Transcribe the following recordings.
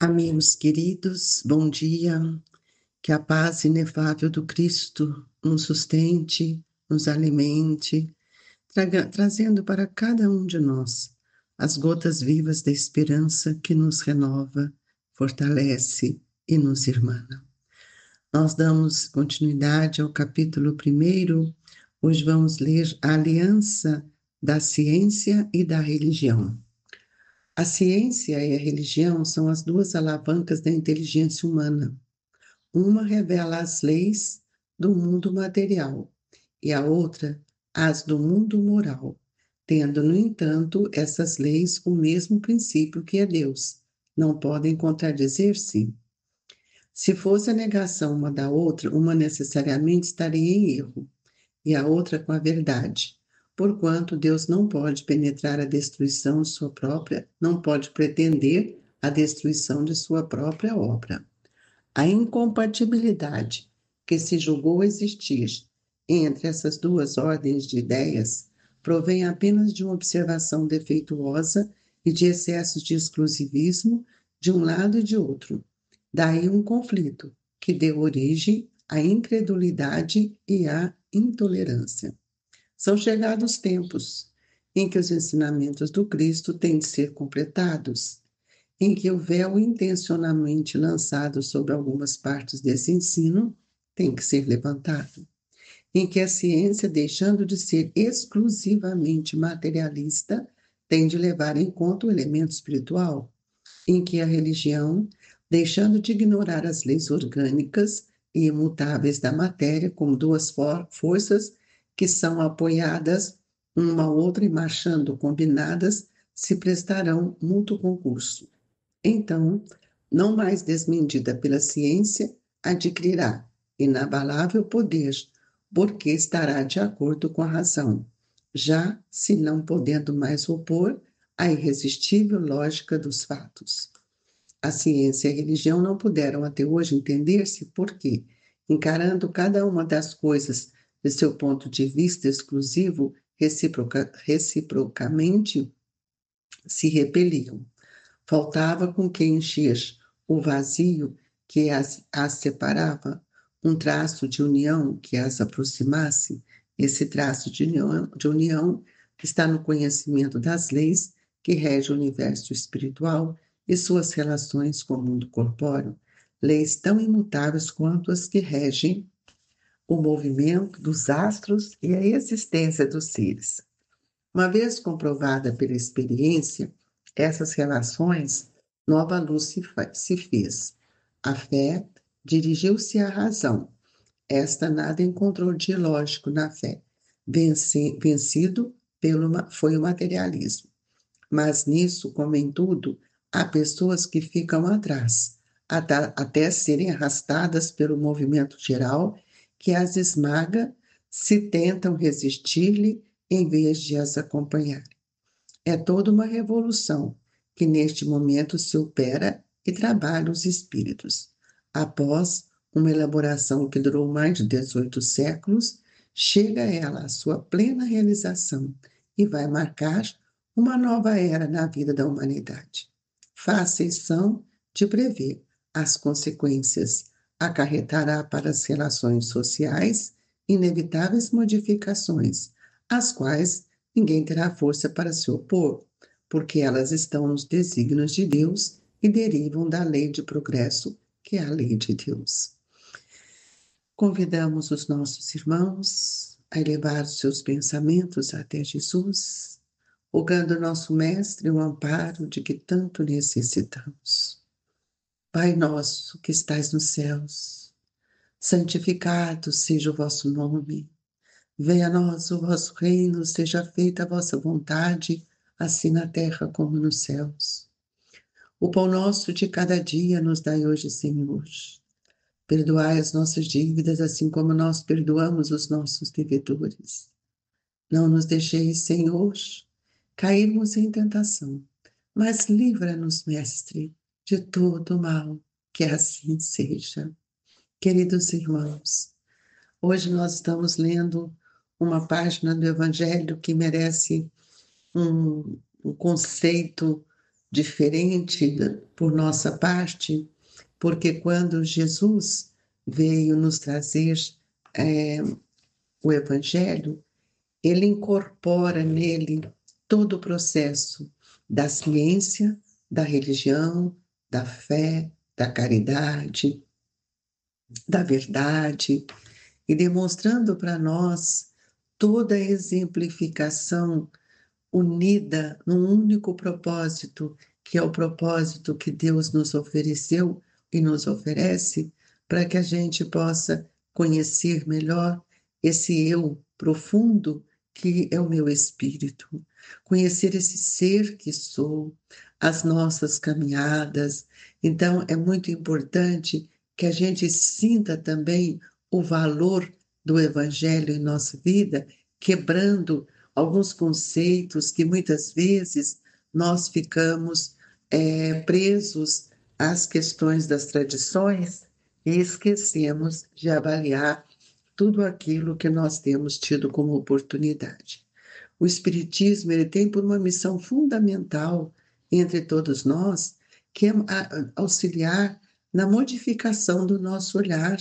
Amigos queridos, bom dia. Que a paz inefável do Cristo nos sustente, nos alimente, trazendo para cada um de nós as gotas vivas da esperança que nos renova, fortalece e nos irmana. Nós damos continuidade ao capítulo 1. Hoje vamos ler a aliança da ciência e da religião. A ciência e a religião são as duas alavancas da inteligência humana. Uma revela as leis do mundo material e a outra as do mundo moral, tendo, no entanto, essas leis o mesmo princípio que é Deus. Não podem contradizer-se. Se fosse a negação uma da outra, uma necessariamente estaria em erro, e a outra com a verdade. Porquanto Deus não pode penetrar a destruição de sua própria, não pode pretender a destruição de sua própria obra. A incompatibilidade que se julgou existir entre essas duas ordens de ideias provém apenas de uma observação defeituosa e de excessos de exclusivismo de um lado e de outro. Daí um conflito que deu origem à incredulidade e à intolerância. São chegados tempos em que os ensinamentos do Cristo têm de ser completados, em que o véu intencionalmente lançado sobre algumas partes desse ensino tem que ser levantado, em que a ciência, deixando de ser exclusivamente materialista, tem de levar em conta o elemento espiritual, em que a religião, deixando de ignorar as leis orgânicas e imutáveis da matéria como duas forças que são apoiadas uma à outra e marchando combinadas, se prestarão mútuo concurso. Então, não mais desmedida pela ciência, adquirirá inabalável poder, porque estará de acordo com a razão, já se não podendo mais opor à irresistível lógica dos fatos. A ciência e a religião não puderam até hoje entender-se porque, encarando cada uma das coisas de seu ponto de vista exclusivo, reciprocamente se repeliam. Faltava com que encher o vazio que as separava, um traço de união que as aproximasse. Esse traço de união está no conhecimento das leis que regem o universo espiritual e suas relações com o mundo corpóreo, leis tão imutáveis quanto as que regem o movimento dos astros e a existência dos seres. Uma vez comprovada pela experiência, essas relações, nova luz se fez. A fé dirigiu-se à razão. Esta nada encontrou de ilógico na fé. Vencido foi o materialismo. Mas nisso, como em tudo, há pessoas que ficam atrás, até serem arrastadas pelo movimento geral que as esmaga, se tentam resistir-lhe em vez de as acompanhar. É toda uma revolução que neste momento se opera e trabalha os espíritos. Após uma elaboração que durou mais de 18 séculos, chega ela à sua plena realização e vai marcar uma nova era na vida da humanidade. Fáceis são de prever as consequências. Acarretará para as relações sociais inevitáveis modificações, às quais ninguém terá força para se opor, porque elas estão nos desígnios de Deus e derivam da lei de progresso, que é a lei de Deus. Convidamos os nossos irmãos a elevar os seus pensamentos até Jesus, rogando nosso Mestre o amparo de que tanto necessitamos. Pai nosso que estais nos céus, santificado seja o vosso nome. Venha a nós o vosso reino, seja feita a vossa vontade, assim na terra como nos céus. O pão nosso de cada dia nos dai hoje, Senhor. Perdoai as nossas dívidas, assim como nós perdoamos os nossos devedores. Não nos deixeis, Senhor, cairmos em tentação, mas livra-nos, Mestre, de todo o mal, que assim seja. Queridos irmãos, hoje nós estamos lendo uma página do Evangelho que merece um conceito diferente por nossa parte, porque quando Jesus veio nos trazer o Evangelho, ele incorpora nele todo o processo da ciência, da religião, da fé, da caridade, da verdade, e demonstrando para nós toda a exemplificação unida num único propósito, que é o propósito que Deus nos ofereceu e nos oferece, para que a gente possa conhecer melhor esse eu profundo que é o meu espírito, conhecer esse ser que sou, as nossas caminhadas. Então, é muito importante que a gente sinta também o valor do Evangelho em nossa vida, quebrando alguns conceitos que muitas vezes nós ficamos presos às questões das tradições e esquecemos de avaliar tudo aquilo que nós temos tido como oportunidade. O Espiritismo ele tem por uma missão fundamental entre todos nós, que é auxiliar na modificação do nosso olhar,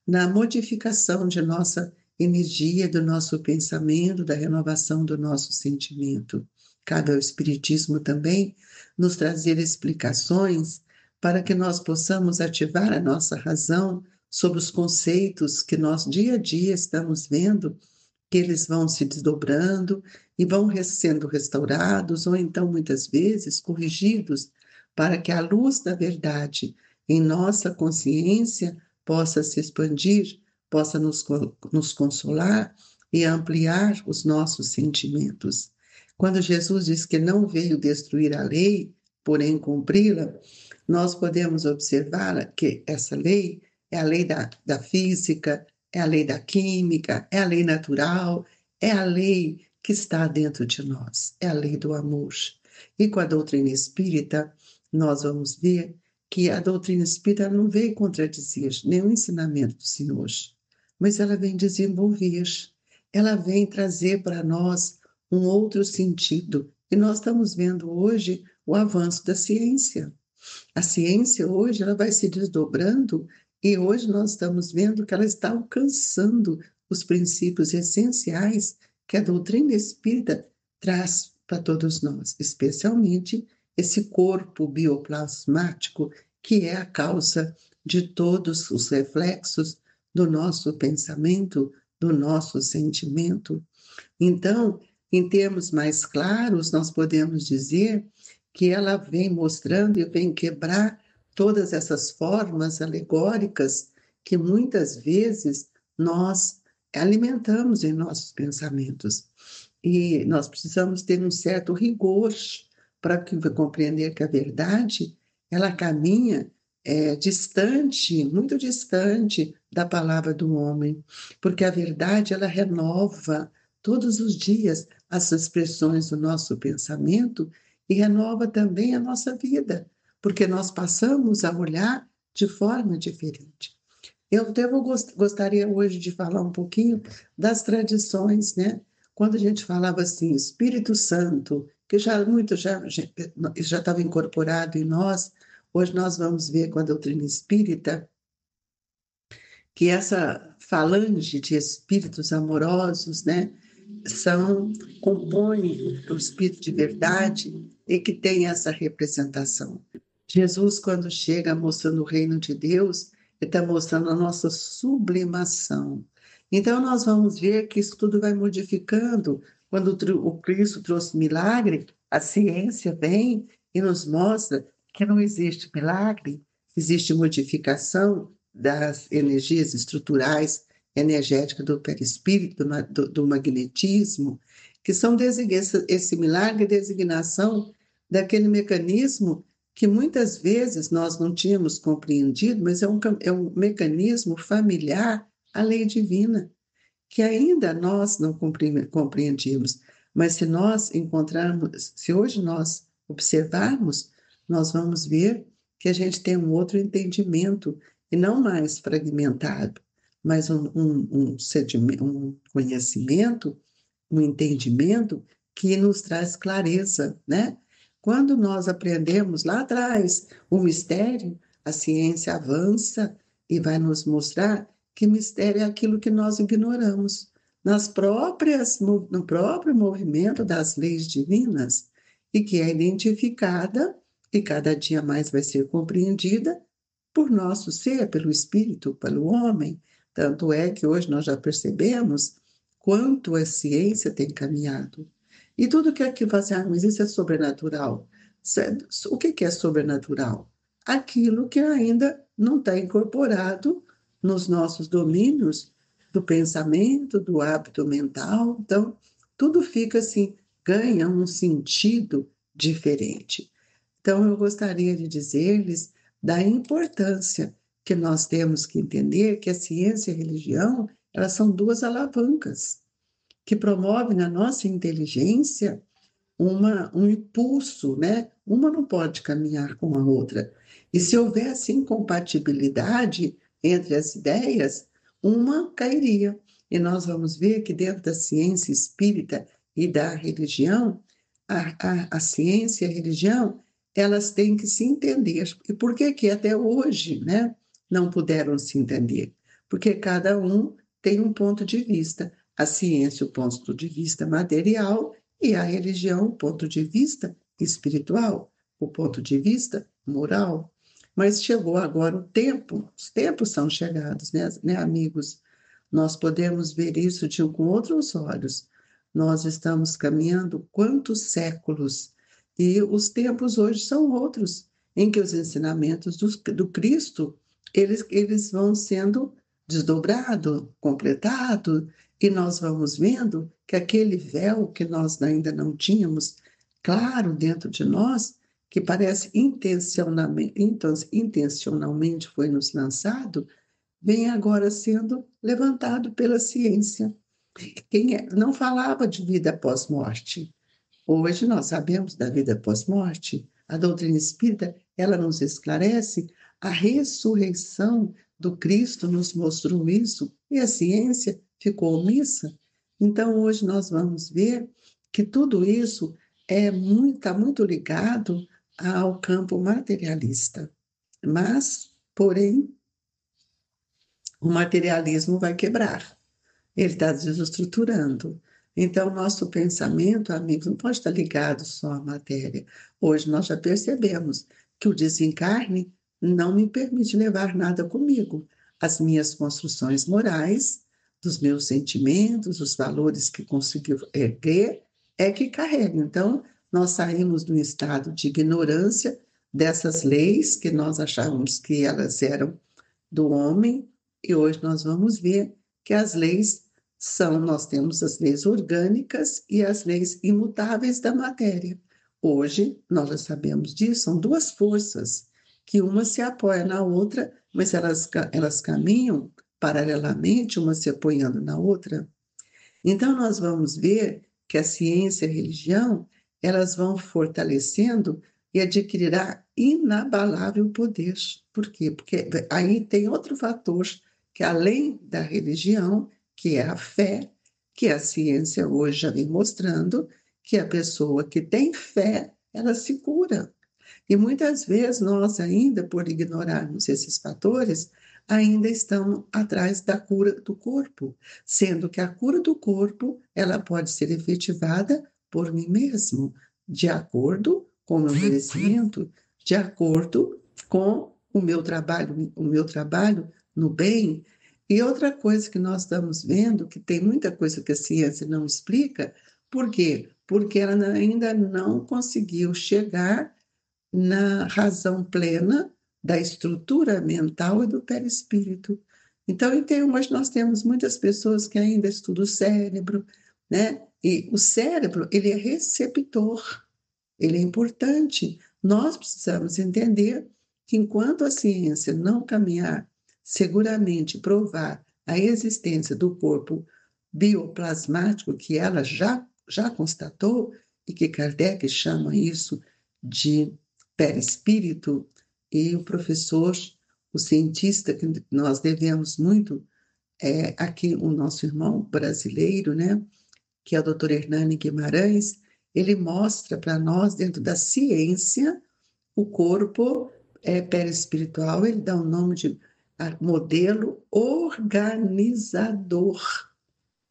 na modificação de nossa energia, do nosso pensamento, da renovação do nosso sentimento. Cabe ao Espiritismo também nos trazer explicações para que nós possamos ativar a nossa razão sobre os conceitos que nós dia a dia estamos vendo, que eles vão se desdobrando e vão sendo restaurados, ou então, muitas vezes, corrigidos, para que a luz da verdade em nossa consciência possa se expandir, possa nos consolar e ampliar os nossos sentimentos. Quando Jesus diz que não veio destruir a lei, porém cumpri-la, nós podemos observar que essa lei é a lei da física, é a lei da química, é a lei natural, é a lei que está dentro de nós, é a lei do amor. E com a doutrina espírita, nós vamos ver que a doutrina espírita não veio contradizer nenhum ensinamento do Senhor, mas ela vem desenvolver, ela vem trazer para nós um outro sentido. E nós estamos vendo hoje o avanço da ciência. A ciência hoje ela vai se desdobrando e hoje nós estamos vendo que ela está alcançando os princípios essenciais que a doutrina espírita traz para todos nós, especialmente esse corpo bioplasmático que é a causa de todos os reflexos do nosso pensamento, do nosso sentimento. Então, em termos mais claros, nós podemos dizer que ela vem mostrando e vem quebrar todas essas formas alegóricas que muitas vezes nós alimentamos em nossos pensamentos. E nós precisamos ter um certo rigor para compreender que a verdade, ela caminha distante, muito distante da palavra do homem, porque a verdade, ela renova todos os dias as expressões do nosso pensamento e renova também a nossa vida, porque nós passamos a olhar de forma diferente. Eu até gostaria hoje de falar um pouquinho das tradições, né? Quando a gente falava assim, Espírito Santo, que já estava incorporado em nós, hoje nós vamos ver com a doutrina espírita que essa falange de espíritos amorosos, né, compõem o espírito de verdade e que tem essa representação. Jesus, quando chega mostrando o reino de Deus, ele está mostrando a nossa sublimação. Então, nós vamos ver que isso tudo vai modificando. Quando o Cristo trouxe milagre, a ciência vem e nos mostra que não existe milagre, existe modificação das energias estruturais energéticas do perispírito, do magnetismo, que são esse milagre é designação daquele mecanismo que muitas vezes nós não tínhamos compreendido, mas é um mecanismo familiar à lei divina, que ainda nós não compreendimos. Mas se nós encontrarmos, se hoje nós observarmos, nós vamos ver que a gente tem um outro entendimento, e não mais fragmentado, mas um conhecimento, um entendimento que nos traz clareza, né? Quando nós aprendemos lá atrás o mistério, a ciência avança e vai nos mostrar que mistério é aquilo que nós ignoramos no próprio movimento das leis divinas e que é identificada e cada dia mais vai ser compreendida por nosso ser, pelo espírito, pelo homem. Tanto é que hoje nós já percebemos quanto a ciência tem caminhado. E tudo que aqui faz, mas isso é sobrenatural. O que é sobrenatural? Aquilo que ainda não está incorporado nos nossos domínios do pensamento, do hábito mental. Então, tudo fica assim, ganha um sentido diferente. Então, eu gostaria de dizer-lhes da importância que nós temos que entender que a ciência e a religião, elas são duas alavancas que promovem na nossa inteligência um impulso, né? Uma não pode caminhar com a outra. E se houvesse incompatibilidade entre as ideias, uma cairia. E nós vamos ver que dentro da ciência espírita e da religião, a ciência e a religião, elas têm que se entender. E por que que até hoje, né, não puderam se entender? Porque cada um tem um ponto de vista. A ciência, o ponto de vista material, e a religião, o ponto de vista espiritual, o ponto de vista moral. Mas chegou agora o tempo, os tempos são chegados, né, amigos? Nós podemos ver isso com outros olhos. Nós estamos caminhando quantos séculos, e os tempos hoje são outros, em que os ensinamentos do Cristo, eles vão sendo desdobrados, completados, e nós vamos vendo que aquele véu que nós ainda não tínhamos claro dentro de nós, que parece intencionalmente foi nos lançado, vem agora sendo levantado pela ciência. Não falava de vida após morte. Hoje nós sabemos da vida após morte. A doutrina espírita, ela nos esclarece a ressurreição do Cristo, nos mostrou isso, e a ciência ficou omissa. Então, hoje nós vamos ver que tudo isso está muito ligado ao campo materialista. Mas, porém, o materialismo vai quebrar. Ele está desestruturando. Então, nosso pensamento, amigos, não pode estar ligado só à matéria. Hoje nós já percebemos que o desencarne não me permite levar nada comigo. As minhas construções morais, dos meus sentimentos, os valores que consegui erguer, é que carrego. Então, nós saímos de um estado de ignorância dessas leis que nós achávamos que elas eram do homem, e hoje nós vamos ver que as leis nós temos as leis orgânicas e as leis imutáveis da matéria. Hoje, nós já sabemos disso, são duas forças, que uma se apoia na outra, mas elas caminham paralelamente, uma se apoiando na outra. Então, nós vamos ver que a ciência e a religião, elas vão fortalecendo e adquirirá inabalável poder. Por quê? Porque aí tem outro fator que, além da religião, que é a fé, que a ciência hoje já vem mostrando que a pessoa que tem fé, ela se cura. E muitas vezes nós ainda, por ignorarmos esses fatores, ainda estamos atrás da cura do corpo, sendo que a cura do corpo, ela pode ser efetivada por mim mesmo, de acordo com o meu merecimento, de acordo com o meu trabalho no bem. E outra coisa que nós estamos vendo, que tem muita coisa que a ciência não explica, por quê? Porque ela ainda não conseguiu chegar na razão plena da estrutura mental e do perispírito. Então, hoje nós temos muitas pessoas que ainda estudam o cérebro, né? E o cérebro, ele é receptor, ele é importante. Nós precisamos entender que enquanto a ciência não caminhar, seguramente provar a existência do corpo bioplasmático, que ela já constatou, e que Kardec chama isso de perispírito, e o professor, o cientista que nós devemos muito, aqui o nosso irmão brasileiro, né, que é o Dr. Hernani Guimarães, ele mostra para nós, dentro da ciência, o corpo perispiritual, ele dá o nome de modelo organizador.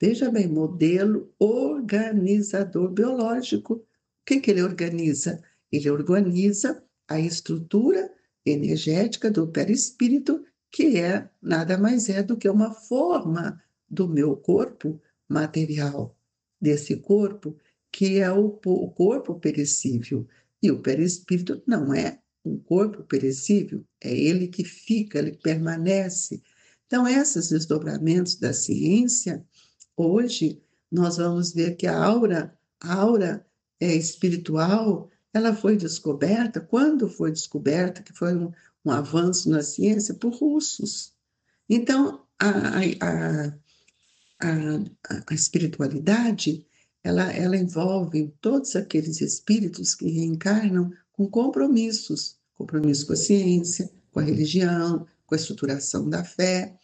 Veja bem, modelo organizador biológico. O que ele organiza? Ele organiza a estrutura energética do perispírito, que nada mais é do que uma forma do meu corpo material, desse corpo, que é o corpo perecível. E o perispírito não é um corpo perecível, é ele que fica, ele permanece. Então, esses desdobramentos da ciência, hoje, nós vamos ver que a aura espiritual, ela foi descoberta, quando foi descoberta, que foi um avanço na ciência, por russos. Então, a espiritualidade, ela envolve todos aqueles espíritos que reencarnam com compromissos, compromisso com a ciência, com a religião, com a estruturação da fé.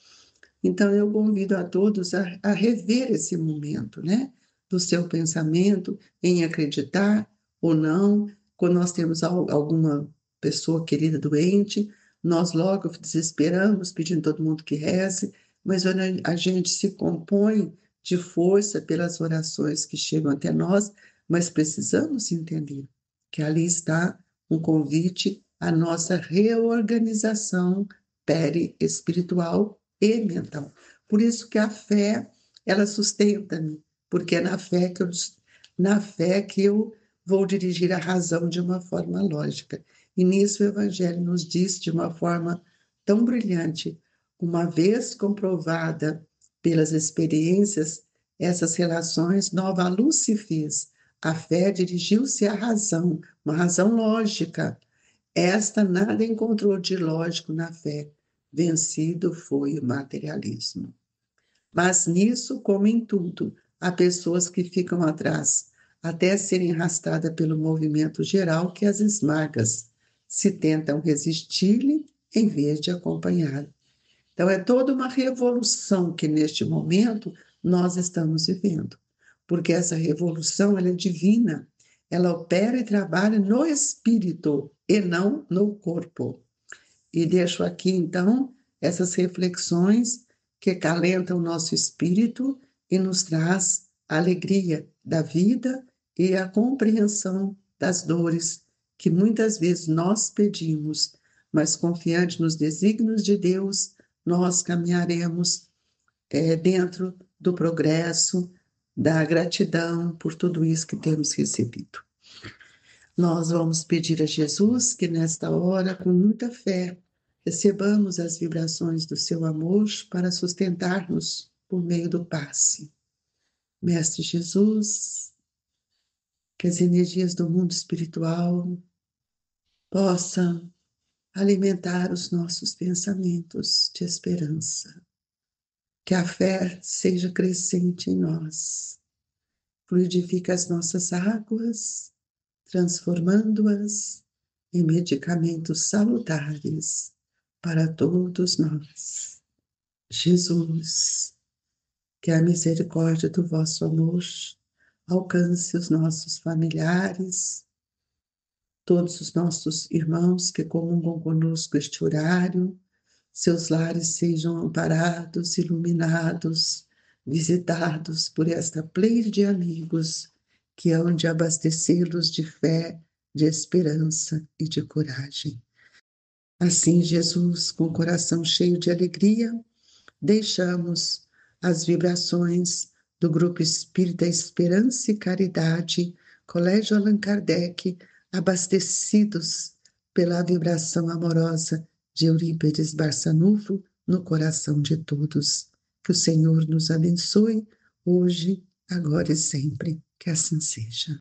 Então, eu convido a todos a rever esse momento, né? Do seu pensamento em acreditar ou não. Quando nós temos alguma pessoa querida doente, nós logo desesperamos, pedindo a todo mundo que reze, mas a gente se compõe de força pelas orações que chegam até nós, mas precisamos entender que ali está um convite à nossa reorganização periespiritual e mental. Por isso que a fé, ela sustenta-me, porque é na fé que eu vou dirigir a razão de uma forma lógica. E nisso o Evangelho nos diz de uma forma tão brilhante, uma vez comprovada pelas experiências, essas relações, nova luz se fez. A fé dirigiu-se à razão, uma razão lógica. Esta nada encontrou de lógico na fé. Vencido foi o materialismo. Mas nisso, como em tudo, há pessoas que ficam atrás, até serem arrastadas pelo movimento geral que as esmaga, se tentam resistir-lhe em vez de acompanhar. Então, é toda uma revolução que, neste momento, nós estamos vivendo. Porque essa revolução, ela é divina. Ela opera e trabalha no espírito e não no corpo. E deixo aqui, então, essas reflexões que acalentam o nosso espírito e nos traz a alegria da vida e a compreensão das dores que muitas vezes nós pedimos, mas confiante nos desígnios de Deus, nós caminharemos dentro do progresso, da gratidão por tudo isso que temos recebido. Nós vamos pedir a Jesus que nesta hora, com muita fé, recebamos as vibrações do seu amor para sustentar-nos por meio do passe. Mestre Jesus, que as energias do mundo espiritual possam alimentar os nossos pensamentos de esperança. Que a fé seja crescente em nós, fluidifica as nossas águas, transformando-as em medicamentos salutares para todos nós. Jesus, que a misericórdia do vosso amor alcance os nossos familiares, todos os nossos irmãos que comungam conosco este horário, seus lares sejam amparados, iluminados, visitados por esta pleia de amigos que hão de abastecê-los de fé, de esperança e de coragem. Assim, Jesus, com o coração cheio de alegria, deixamos as vibrações do Grupo Espírita Esperança e Caridade, Colégio Allan Kardec, abastecidos pela vibração amorosa de Eurípides Barçanufo no coração de todos. Que o Senhor nos abençoe hoje, agora e sempre. Que assim seja.